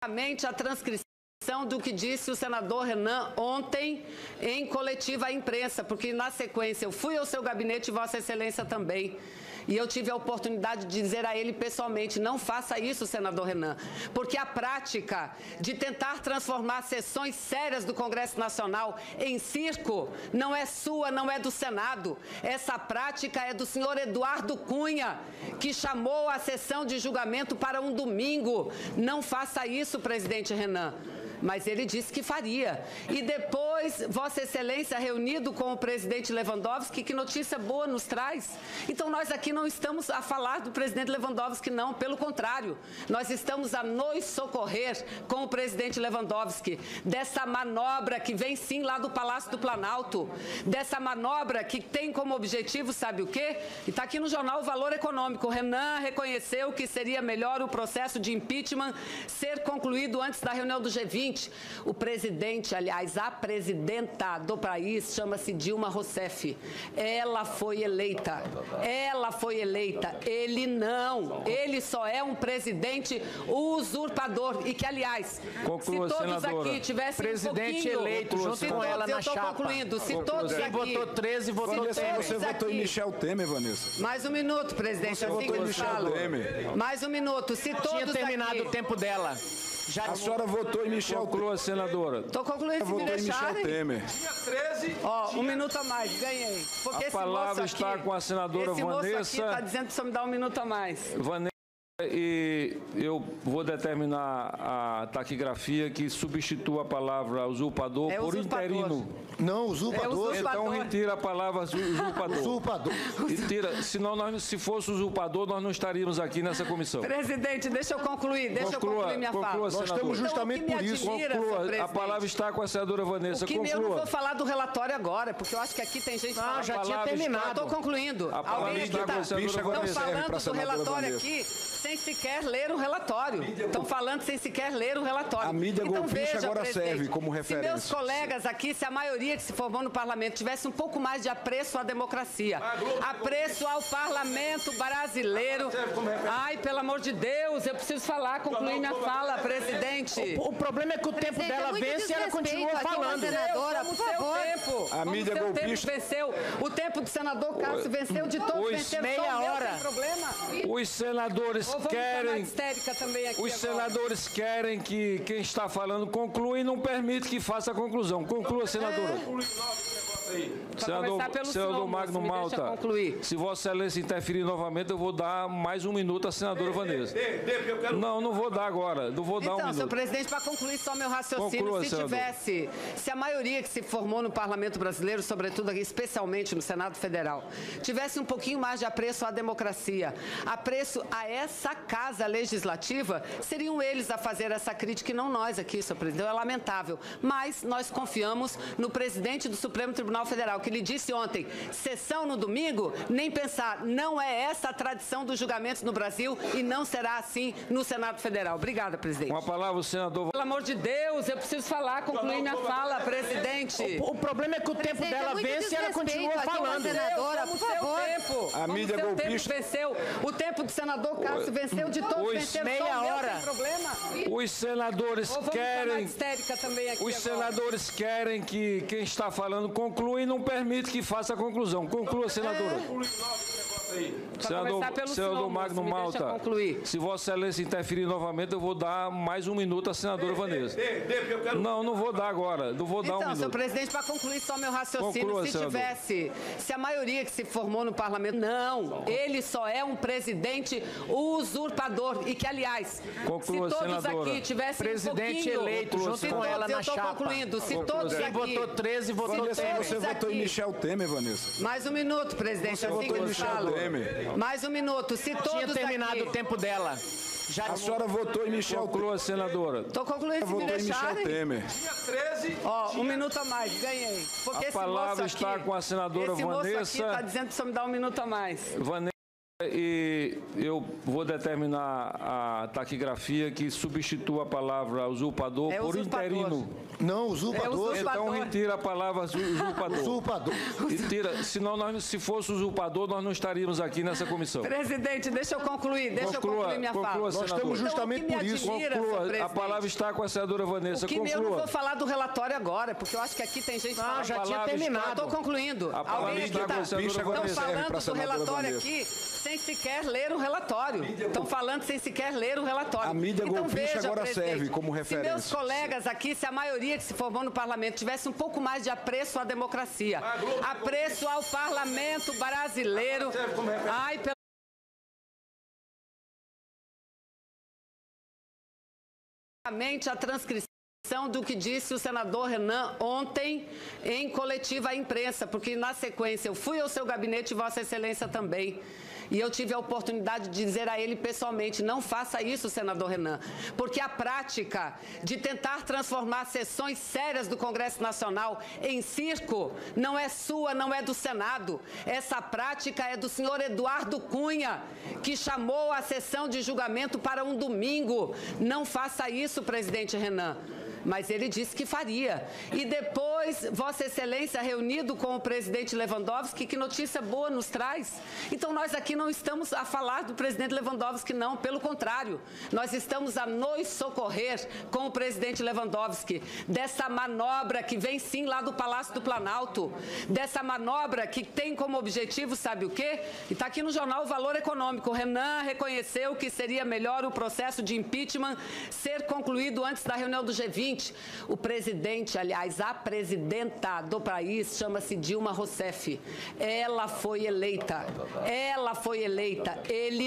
a transcrição do que disse o senador Renan ontem em coletiva à imprensa, porque na sequência eu fui ao seu gabinete e Vossa Excelência também. E eu tive a oportunidade de dizer a ele pessoalmente, não faça isso, senador Renan, porque a prática de tentar transformar sessões sérias do Congresso Nacional em circo não é sua, não é do Senado. Essa prática é do senhor Eduardo Cunha, que chamou a sessão de julgamento para um domingo. Não faça isso, presidente Renan. Mas ele disse que faria. E depois, Vossa Excelência, reunido com o presidente Lewandowski, que notícia boa nos traz. Então, nós aqui não estamos a falar do presidente Lewandowski, não. Pelo contrário, nós estamos a nos socorrer com o presidente Lewandowski dessa manobra que vem, sim, lá do Palácio do Planalto. Dessa manobra que tem como objetivo, sabe o quê? E está aqui no jornal o Valor Econômico. O Renan reconheceu que seria melhor o processo de impeachment ser concluído antes da reunião do G20. O presidente, aliás, a presidenta do país chama-se Dilma Rousseff. Ela foi eleita. Ela foi eleita. Ele não. Ele só é um presidente usurpador. E que, aliás, conclua, se todos senadora. Aqui tivessem presidente eleito, junto com ela na chapa. Concluindo. Se todos Quem aqui... votou 13, votou Temer. Você votou em Michel Temer, Vanessa. Mais um minuto, presidente. Você votou em Michel Temer. Mais um minuto. Se todos Tinha terminado aqui... o tempo dela. Já A senhora votou em Michel Temer. Conclua, senadora. Estou concluindo, se me Votou em Michel deixarem. Temer. Ó, um minuto a mais, ganhei. Porque A palavra está com a senadora esse moço Vanessa. aqui está dizendo que só me dá um minuto a mais. Vanessa, e eu vou determinar a taquigrafia que substitua a palavra usurpador É por usurpador. interino. Não, usurpador. É Então retira a palavra usurpador. Usurpador. E tira, senão se fosse usurpador, nós não estaríamos aqui nessa comissão. Presidente, deixa eu concluir, deixa eu concluir minha fala. conclua, Nós senador. estamos justamente Então, o por que me isso. admira, senhor Conclua. A presidente, palavra está com a senadora Vanessa. o que eu não Conclua. vou falar do relatório agora, porque eu acho que aqui tem gente falando. já tinha palavra terminado. Estou concluindo. A palavra Alguém está aqui com a está senadora agora Vanessa. serve falando pra do senadora relatório Vanessa. aqui sem sequer ler o relatório. Estão falando sem sequer ler o relatório. A mídia então, golpista veja, agora presidente, serve como referência. Se meus colegas aqui, se a maioria que se formou no parlamento tivesse um pouco mais de apreço à democracia, apreço ao parlamento brasileiro. Ai, pelo amor de Deus, eu preciso falar, concluir minha fala, presidente. O problema é que o tempo Presidente, dela é muito vence e ela continua desrespeito aqui, falando. senadora, por favor. A mídia seu golpista- tempo venceu. O tempo do senador Cássio venceu, de todos venceram. meia Só o meu hora. sem problema. Os senadores Ou vamos chamar de querem... histérica também aqui Os agora. senadores querem que quem está falando conclua e não permite que faça a conclusão. Conclua, senadora. começar pelo Senador senhor, Magno moço, me deixa Malta, concluir. se Vossa Excelência interferir novamente, eu vou dar mais um minuto à senadora Vanessa. Não vou dar agora. Não vou dar um Então, senhor minuto. presidente, para concluir só meu raciocínio, Conclua, se senador. tivesse, se a maioria que se formou no Parlamento Brasileiro, sobretudo aqui, especialmente no Senado Federal, tivesse um pouquinho mais de apreço à democracia, apreço a essa casa legislativa, seriam eles a fazer essa crítica e não nós aqui, senhor presidente. É lamentável. Mas nós confiamos no presidente do Supremo Tribunal Federal, que lhe disse ontem, sessão no domingo, nem pensar, não é essa a tradição dos julgamentos no Brasil e não será assim no Senado Federal. Obrigada, presidente. Com a palavra, o senador... Pelo amor de Deus, eu preciso falar, concluir minha fala, presidente. O problema é que o tempo Presidente, dela é muito vence e ela continua desrespeito aqui, falando. senadora, por favor. A mídia seu golpista- tempo venceu. O tempo do senador Cássio venceu, de todos Os venceram. meia Só o meu hora. sem problema. Os senadores Ou vamos chamar de querem... histérica também aqui Os agora. senadores querem que quem está falando conclua e não permite que faça a conclusão. Conclua, senadora. começar pelo Senador senhor, Magno moço, me deixa Malta, concluir. se Vossa Excelência interferir novamente, eu vou dar mais um minuto à senadora Vanessa. Não vou dar agora. Não vou dar um Então, senhor minuto. presidente, para concluir só meu raciocínio, Conclua, se senador. tivesse, se a maioria que se formou no parlamento, não, ele só é um presidente usurpador e que, aliás, Conclua, se todos senadora. aqui tivessem Presidente um pouquinho, eleito, junto se com todos, ela eu na estou chapa. concluindo, se Conclua, todos Quem aqui... votou 13, votou Vanessa, Temer. você votou em Michel Temer, Vanessa. Mais um minuto, presidente, Você assim votou que em eu Michel falo. Temer. Mais um minuto, se todos Tinha terminado aqui... o tempo dela. A senhora votou em Michel Temer. Conclua, senadora. Estou concluindo, se me Votou em Michel deixarem. Temer. Ó, um minuto a mais, ganhei. Porque A esse palavra moço está aqui, com a senadora esse moço aqui Vanessa. está dizendo que só me dá um minuto a mais. Vanessa. E eu vou determinar a taquigrafia que substitua a palavra usurpador por interino. Não, usurpador. Então retira a palavra usurpador. Usurpador. Retira, senão se fosse usurpador, nós não estaríamos aqui nessa comissão. Presidente, deixa eu concluir minha fala. Nós estamos justamente por isso. Conclua. A palavra está com a senadora Vanessa. Eu não vou falar do relatório agora, porque eu acho que aqui tem gente falando. Já tinha terminado. Estou concluindo. A palavra está com a senadora Vanessa. Estão falando do relatório aqui sem sequer ler o relatório. Estão falando sem sequer ler o relatório. A mídia então, golpista veja, agora serve como referência. Se meus colegas aqui, se a maioria que se formou no parlamento tivesse um pouco mais de apreço à democracia, apreço ao parlamento brasileiro. Ai, pelo a transcrição do que disse o senador Renan ontem em coletiva à imprensa, porque na sequência eu fui ao seu gabinete e Vossa Excelência também. E eu tive a oportunidade de dizer a ele pessoalmente, não faça isso, senador Renan, porque a prática de tentar transformar sessões sérias do Congresso Nacional em circo não é sua, não é do Senado. Essa prática é do senhor Eduardo Cunha, que chamou a sessão de julgamento para um domingo. Não faça isso, presidente Renan. Mas ele disse que faria. E depois, Vossa Excelência, reunido com o presidente Lewandowski, que notícia boa nos traz. Então, nós aqui não estamos a falar do presidente Lewandowski, não. Pelo contrário, nós estamos a nos socorrer com o presidente Lewandowski dessa manobra que vem, sim, lá do Palácio do Planalto. Dessa manobra que tem como objetivo, sabe o quê? E está aqui no jornal o Valor Econômico. O Renan reconheceu que seria melhor o processo de impeachment ser concluído antes da reunião do G20. O presidente, aliás, a presidenta do país chama-se Dilma Rousseff. Ela foi eleita. Ele